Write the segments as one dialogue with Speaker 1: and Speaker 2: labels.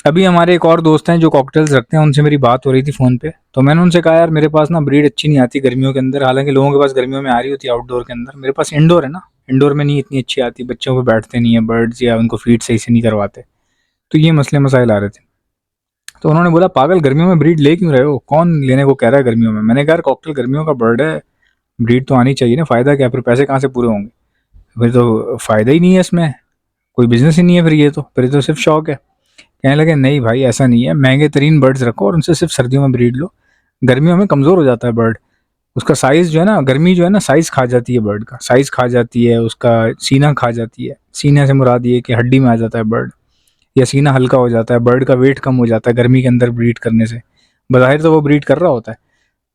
Speaker 1: अभी हमारे एक और दोस्त हैं जो कॉकटेल्स रखते हैं, उनसे मेरी बात हो रही थी फ़ोन पे। तो मैंने उनसे कहा यार मेरे पास ना ब्रीड अच्छी नहीं आती गर्मियों के अंदर, हालांकि लोगों के पास गर्मियों में आ रही होती है आउटडोर के अंदर। मेरे पास इंडोर है ना, इंडोर में नहीं इतनी अच्छी आती, बच्चों पे बैठते नहीं है बर्ड्स या उनको फीड सही से नहीं करवाते। तो ये मसले मसाइल आ रहे थे। तो उन्होंने बोला पागल गर्मियों में ब्रीड ले क्यों रहे हो, कौन लेने को कह रहा है गर्मियों में। मैंने कहा यार कॉकटेल गर्मियों का बर्ड है, ब्रीड तो आनी चाहिए ना, फ़ायदा क्या, फिर पैसे कहाँ से पूरे होंगे, फिर तो फ़ायदा ही नहीं है इसमें, कोई बिजनेस ही नहीं है फिर ये तो सिर्फ शौक है। कहने लगे नहीं भाई ऐसा नहीं है, महंगे तरीन बर्ड्स रखो और उनसे सिर्फ सर्दियों में ब्रीड लो, गर्मियों में कमज़ोर हो जाता है बर्ड। उसका साइज़ जो है ना, गर्मी जो है ना साइज़ खा जाती है, बर्ड का साइज़ खा जाती है, उसका सीना खा जाती है। सीने से मुराद ये कि हड्डी में आ जाता है बर्ड, या सीना हल्का हो जाता है, बर्ड का वेट कम हो जाता है गर्मी के अंदर ब्रीड करने से। बज़ाहिर तो वो ब्रीड कर रहा होता है।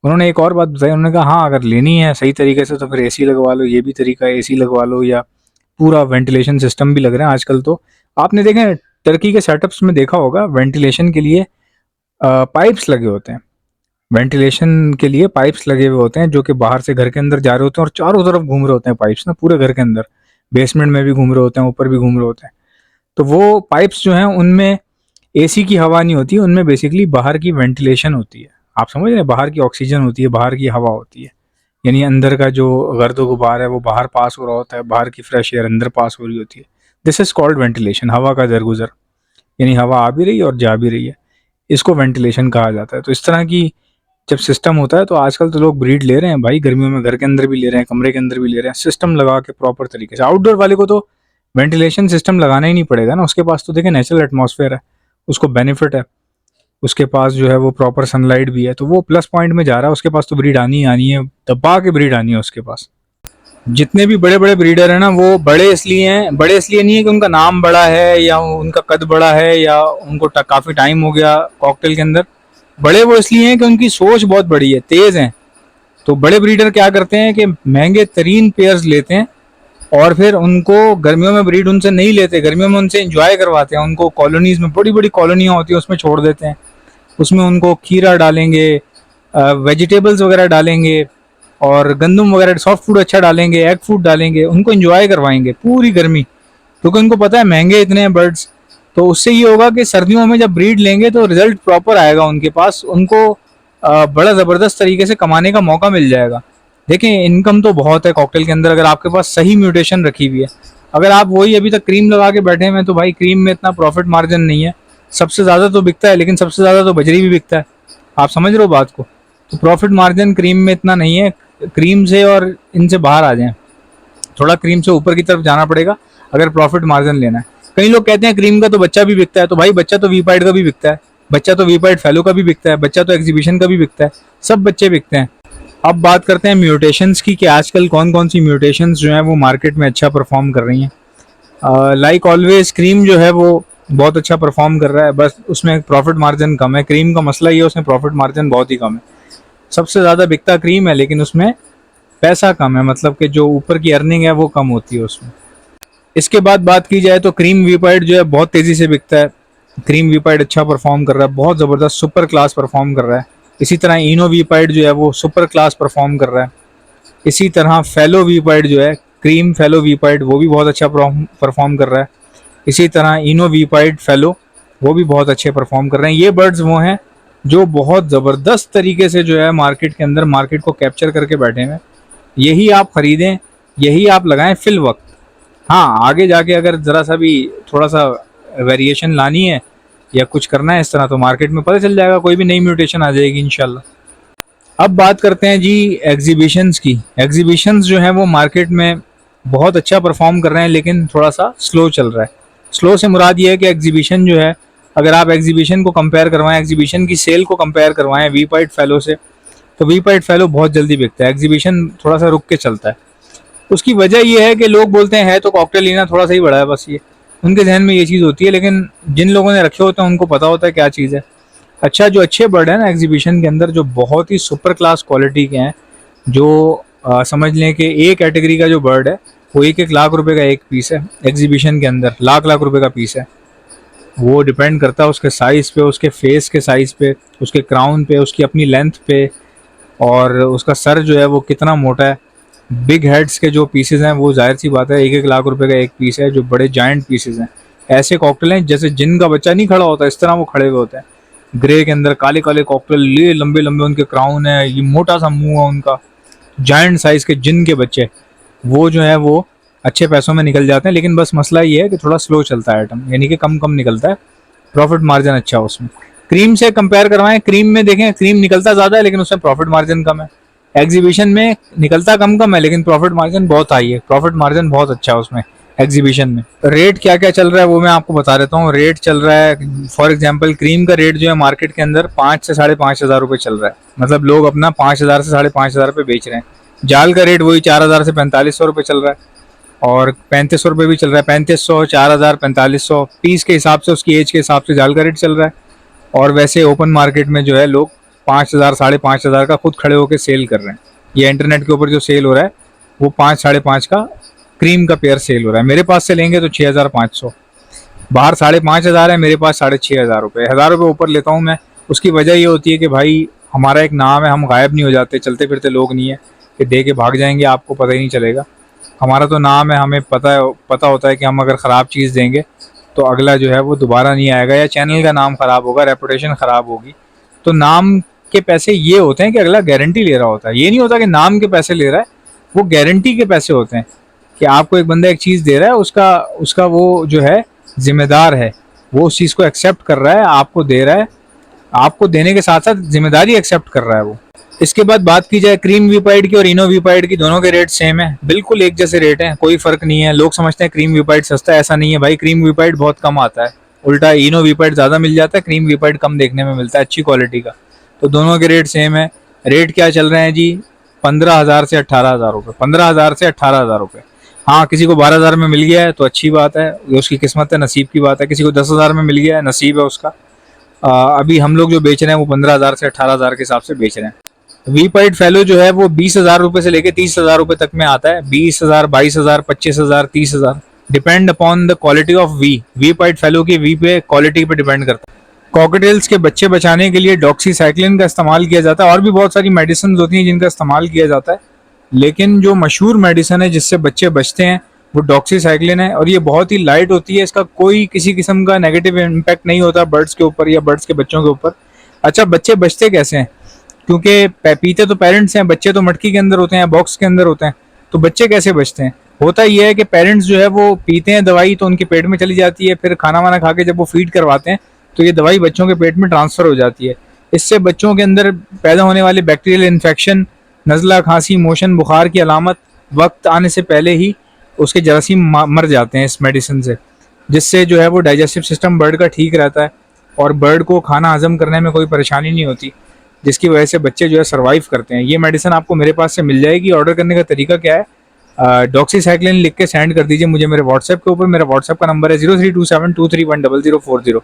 Speaker 1: उन्होंने एक और बात बताई, उन्होंने कहा हाँ अगर लेनी है सही तरीके से तो फिर एसी लगवा लो, ये भी तरीका है, एसी लगवा लो, या पूरा वेंटिलेशन सिस्टम भी लग रहे हैं आजकल। तो आपने देखे टर्की के सेटअप्स में देखा होगा, वेंटिलेशन के लिए पाइप्स लगे होते हैं, वेंटिलेशन के लिए पाइप्स लगे हुए होते हैं जो कि बाहर से घर के अंदर जा रहे होते हैं और चारों तरफ घूम रहे होते हैं पाइप्स ना, पूरे घर के अंदर, बेसमेंट में भी घूम रहे होते हैं, ऊपर भी घूम रहे होते हैं। तो वो पाइप्स जो हैं उनमें एसी की हवा नहीं होती, उनमें बेसिकली बाहर की वेंटिलेशन होती है। आप समझ रहे हैं, बाहर की ऑक्सीजन होती है, बाहर की हवा होती है, यानी अंदर का जो गर्द गुबार है वो बाहर पास हो रहा होता है, बाहर की फ्रेश एयर अंदर पास हो रही होती है। दिस इज कॉल्ड वेंटिलेशन, हवा का दरगुजर, यानी हवा आ भी रही है और जा भी रही है, इसको वेंटिलेशन कहा जाता है। तो इस तरह की जब सिस्टम होता है तो आजकल तो लोग ब्रीड ले रहे हैं भाई गर्मियों में, घर के अंदर भी ले रहे हैं, कमरे के अंदर भी ले रहे हैं, सिस्टम लगा के प्रॉपर तरीके से। आउटडोर वाले को तो वेंटिलेशन सिस्टम लगाना ही नहीं पड़ेगा ना, उसके पास तो देखिए नेचुरल एटमॉस्फेयर है, उसको बेनिफिट है, उसके पास जो है वो प्रॉपर सनलाइट भी है, तो वो प्लस पॉइंट में जा रहा है, उसके पास तो ब्रीड आनी ही आनी है, दबा के ब्रीड आनी है उसके पास। जितने भी बड़े बड़े ब्रीडर हैं ना, वो बड़े इसलिए हैं, बड़े इसलिए नहीं है कि उनका नाम बड़ा है या उनका कद बड़ा है या उनको काफ़ी टाइम हो गया कॉकटेल के अंदर। बड़े वो इसलिए हैं कि उनकी सोच बहुत बड़ी है, तेज़ हैं। तो बड़े ब्रीडर क्या करते हैं कि महंगे तरीन पेयर्स लेते हैं और फिर उनको गर्मियों में ब्रीड उनसे नहीं लेते, गर्मियों में उनसे इंजॉय करवाते हैं, उनको कॉलोनीज़ में, बड़ी बड़ी कॉलोनियाँ होती हैं उसमें छोड़ देते हैं, उसमें उनको खीरा डालेंगे, वेजिटेबल्स वगैरह डालेंगे और गंदम वगैरह सॉफ्ट फूड अच्छा डालेंगे, एग फूड डालेंगे, उनको एंजॉय करवाएंगे पूरी गर्मी, क्योंकि उनको पता है महंगे इतने हैं बर्ड्स। तो उससे ये होगा कि सर्दियों में जब ब्रीड लेंगे तो रिजल्ट प्रॉपर आएगा उनके पास, उनको बड़ा ज़बरदस्त तरीके से कमाने का मौका मिल जाएगा। देखिए इनकम तो बहुत है कॉकटेल के अंदर, अगर आपके पास सही म्यूटेशन रखी हुई है। अगर आप वही अभी तक क्रीम लगा के बैठे हैं तो भाई क्रीम में इतना प्रॉफिट मार्जिन नहीं है, सबसे ज़्यादा तो बिकता है लेकिन सबसे ज़्यादा तो बजरी भी बिकता है, आप समझ रहे हो बात को। तो प्रॉफिट मार्जिन क्रीम में इतना नहीं है, क्रीम से और इनसे बाहर आ जाएं, थोड़ा क्रीम से ऊपर की तरफ जाना पड़ेगा अगर प्रॉफिट मार्जिन लेना है। कई लोग कहते हैं क्रीम का तो बच्चा भी बिकता है, तो भाई बच्चा तो वीपाइड का भी बिकता है, बच्चा तो वीपाइड फेलो का भी बिकता है, बच्चा तो एग्जीबिशन का भी बिकता है, सब बच्चे बिकते हैं। अब बात करते हैं म्यूटेशंस की कि आजकल कौन कौन सी म्यूटेशंस जो हैं वो मार्केट में अच्छा परफॉर्म कर रही हैं। लाइक ऑलवेज क्रीम जो है वो बहुत अच्छा परफॉर्म कर रहा है, बस उसमें प्रॉफिट मार्जिन कम है। क्रीम का मसला ये है उसमें प्रॉफिट मार्जिन बहुत ही कम है, सबसे ज़्यादा बिकता क्रीम है लेकिन उसमें पैसा कम है, मतलब कि जो ऊपर की अर्निंग है वो कम होती है उसमें। इसके बाद बात की जाए तो क्रीम वीपाइड जो है बहुत तेज़ी से बिकता है, क्रीम वीपाइड अच्छा परफॉर्म कर रहा है, बहुत ज़बरदस्त सुपर क्लास परफॉर्म कर रहा है। इसी तरह इनो वीपाइड जो है वो सुपर क्लास परफॉर्म कर रहा है। इसी तरह फेलो वीपाइड जो है, क्रीम फेलो वीपाइड, वो भी बहुत अच्छा परफॉर्म कर रहा है। इसी तरह इनो वीपाइड फेलो वो भी बहुत अच्छे परफॉर्म कर रहे हैं। ये बर्ड्स वो हैं जो बहुत ज़बरदस्त तरीके से जो है मार्केट के अंदर मार्केट को कैप्चर करके बैठे हैं। यही आप ख़रीदें, यही आप लगाएं फिल वक्त। हाँ आगे जाके अगर ज़रा सा भी थोड़ा सा वेरिएशन लानी है या कुछ करना है इस तरह, तो मार्केट में पता चल जाएगा, कोई भी नई म्यूटेशन आ जाएगी इंशाल्लाह। अब बात करते हैं जी एग्जीबिशंस की। एग्जीबिशंस जो हैं वो मार्केट में बहुत अच्छा परफॉर्म कर रहे हैं लेकिन थोड़ा सा स्लो चल रहा है। स्लो से मुराद ये है कि एग्जीबिशन जो है, अगर आप एग्जीबिशन को कंपेयर करवाएं, एग्जीबिशन की सेल को कंपेयर करवाएं वीपाइड फेलो से, तो वीपाइड फेलो बहुत जल्दी बिकता है, एग्जीबिशन थोड़ा सा रुक के चलता है। उसकी वजह ये है कि लोग बोलते हैं है तो कॉकटेल लेना थोड़ा सा ही बड़ा है, बस ये उनके जहन में ये चीज़ होती है, लेकिन जिन लोगों ने रखे होते हैं उनको पता होता है क्या चीज़ है। अच्छा जो अच्छे बर्ड हैं ना एग्जीबिशन के अंदर, जो बहुत ही सुपर क्लास क्वालिटी के हैं, जो समझ लें कि ए कैटेगरी का जो बर्ड है वो 1-1 लाख रुपए का एक पीस है, एग्जीबिशन के अंदर लाख लाख रुपए का पीस है। वो डिपेंड करता है उसके साइज़ पे, उसके फेस के साइज़ पे, उसके क्राउन पे, उसकी अपनी लेंथ पे, और उसका सर जो है वो कितना मोटा है। बिग हेड्स के जो पीसेज हैं वो जाहिर सी बात है 1-1 लाख रुपए का एक पीस है, जो बड़े जायंट पीसेज हैं। ऐसे कॉकटेल हैं जैसे जिन का बच्चा नहीं खड़ा होता, इस तरह वो खड़े हुए होते हैं। ग्रे के अंदर काले काले कॉकटेल, ये लंबे लंबे उनके क्राउन है, ये मोटा सा मुंह है उनका, जायंट साइज के जिन के बच्चे, वो जो है वो अच्छे पैसों में निकल जाते हैं। लेकिन बस मसला ये है कि थोड़ा स्लो चलता है आइटम, यानी कि कम कम निकलता है, प्रॉफिट मार्जिन अच्छा है उसमें। क्रीम से कंपेयर करवाएं, क्रीम में देखें क्रीम निकलता ज़्यादा है लेकिन उसमें प्रॉफिट मार्जिन कम है। एग्जीबिशन में निकलता कम कम है लेकिन प्रॉफिट मार्जिन बहुत हाई है, प्रॉफिट मार्जिन बहुत अच्छा है उसमें एग्जीबिशन में। रेट क्या क्या चल रहा है वो मैं आपको बता देता हूँ। रेट चल रहा है फॉर एग्जांपल, क्रीम का रेट जो है मार्केट के अंदर 5 से 5,500 रुपये चल रहा है, मतलब लोग अपना 5,000 से 5,500 रुपये बेच रहे हैं। जाल का रेट वही 4,000 से 4,500 रुपये चल रहा है, और 3,500 रुपये भी चल रहा है। 3,500, 4,000, 4,500 पीस के हिसाब से, उसकी एज के हिसाब से जाल का रेट चल रहा है। और वैसे ओपन मार्केट में जो है लोग 5,000, 5,500 का खुद खड़े होकर सेल कर रहे हैं। ये इंटरनेट के ऊपर जो सेल हो रहा है वो 5, 5,500 का क्रीम का पेयर सेल हो रहा है। मेरे पास से लेंगे तो 6,500, बाहर 5,500 है, मेरे पास 6,500 रुपये, 1,000 रुपये ऊपर लेता हूँ मैं। उसकी वजह ये होती है कि भाई हमारा एक नाम है, हम गायब नहीं हो जाते, चलते फिरते लोग नहीं है कि दे के भाग जाएंगे, आपको पता ही नहीं चलेगा। हमारा तो नाम है, हमें पता होता है कि हम अगर ख़राब चीज़ देंगे तो अगला जो है वो दोबारा नहीं आएगा, या चैनल का नाम ख़राब होगा, रेपुटेशन ख़राब होगी। तो नाम के पैसे ये होते हैं कि अगला गारंटी ले रहा होता है, ये नहीं होता कि नाम के पैसे ले रहा है, वो गारंटी के पैसे होते हैं कि आपको एक बंदा एक चीज़ दे रहा है, उसका उसका वो जो है जिम्मेदार है, वो उस चीज़ को एक्सेप्ट कर रहा है, आपको दे रहा है, आपको देने के साथ साथ जिम्मेदारी एक्सेप्ट कर रहा है वो। इसके बाद बात की जाए क्रीम वीपाइड की और इनो वीपाइड की, दोनों के रेट सेम है, बिल्कुल एक जैसे रेट हैं, कोई फर्क नहीं है। लोग समझते हैं क्रीम वीपाइड सस्ता है, ऐसा नहीं है भाई। क्रीम वीपाइड बहुत कम आता है, उल्टा इनो वीपाइड ज़्यादा मिल जाता है, क्रीम वीपाइड कम देखने में मिलता है अच्छी क्वालिटी का। तो दोनों के रेट सेम है। रेट क्या चल रहे हैं जी? 15,000 से 18,000 रुपये, 15,000 से 18,000 रुपये। हाँ, किसी को 12,000 में मिल गया है तो अच्छी बात है, ये उसकी किस्मत है, नसीब की बात है। किसी को 10,000 में मिल गया है, नसीब है उसका। अभी हम लोग जो बेच रहे हैं वो 15,000 से 18,000 के हिसाब से बेच रहे हैं। वीपाइड फैलो जो है वो 20,000 रुपये से लेके 30,000 रुपये तक में आता है। 20,000, 22,000, 25,000, 30,000, depend upon the quality of वीपाइड फैलो की वी पे क्वालिटी पे डिपेंड करता है। कॉकटेल्स के बच्चे बचाने के लिए डॉक्सीसाइक्लिन का इस्तेमाल किया जाता है, और भी बहुत सारी मेडिसिन होती हैं जिनका इस्तेमाल किया जाता है, लेकिन जो मशहूर मेडिसिन है जिससे बच्चे बचते हैं वो डॉक्सीसाइक्लिन है, और ये बहुत ही लाइट होती है, इसका कोई किसी किस्म का नेगेटिव इम्पैक्ट नहीं होता बर्ड्स के ऊपर या बर्ड्स के बच्चों के ऊपर। अच्छा, बच्चे बचते कैसे हैं? क्योंकि पीते तो पेरेंट्स हैं, बच्चे तो मटकी के अंदर होते हैं, बॉक्स के अंदर होते हैं, तो बच्चे कैसे बचते हैं? होता ये है कि पेरेंट्स जो है वो पीते हैं दवाई तो उनके पेट में चली जाती है, फिर खाना वाना खा के जब वो फीड करवाते हैं तो ये दवाई बच्चों के पेट में ट्रांसफ़र हो जाती है। इससे बच्चों के अंदर पैदा होने वाले बैक्टीरियल इन्फेक्शन, नज़ला, खांसी, मोशन, बुखार की अलामत वक्त आने से पहले ही उसके जरासीम मर जाते हैं इस मेडिसिन से, जिससे जो है वो डाइजेस्टिव सिस्टम बर्ड का ठीक रहता है और बर्ड को खाना हजम करने में कोई परेशानी नहीं होती, जिसकी वजह से बच्चे जो है सर्वाइव करते हैं। ये मेडिसिन आपको मेरे पास से मिल जाएगी। ऑर्डर करने का तरीका क्या है? डॉक्सीसाइक्लिन लिख के सेंड कर दीजिए मुझे मेरे व्हाट्सएप के ऊपर। मेरा व्हाट्सएप का नंबर है 0327231040।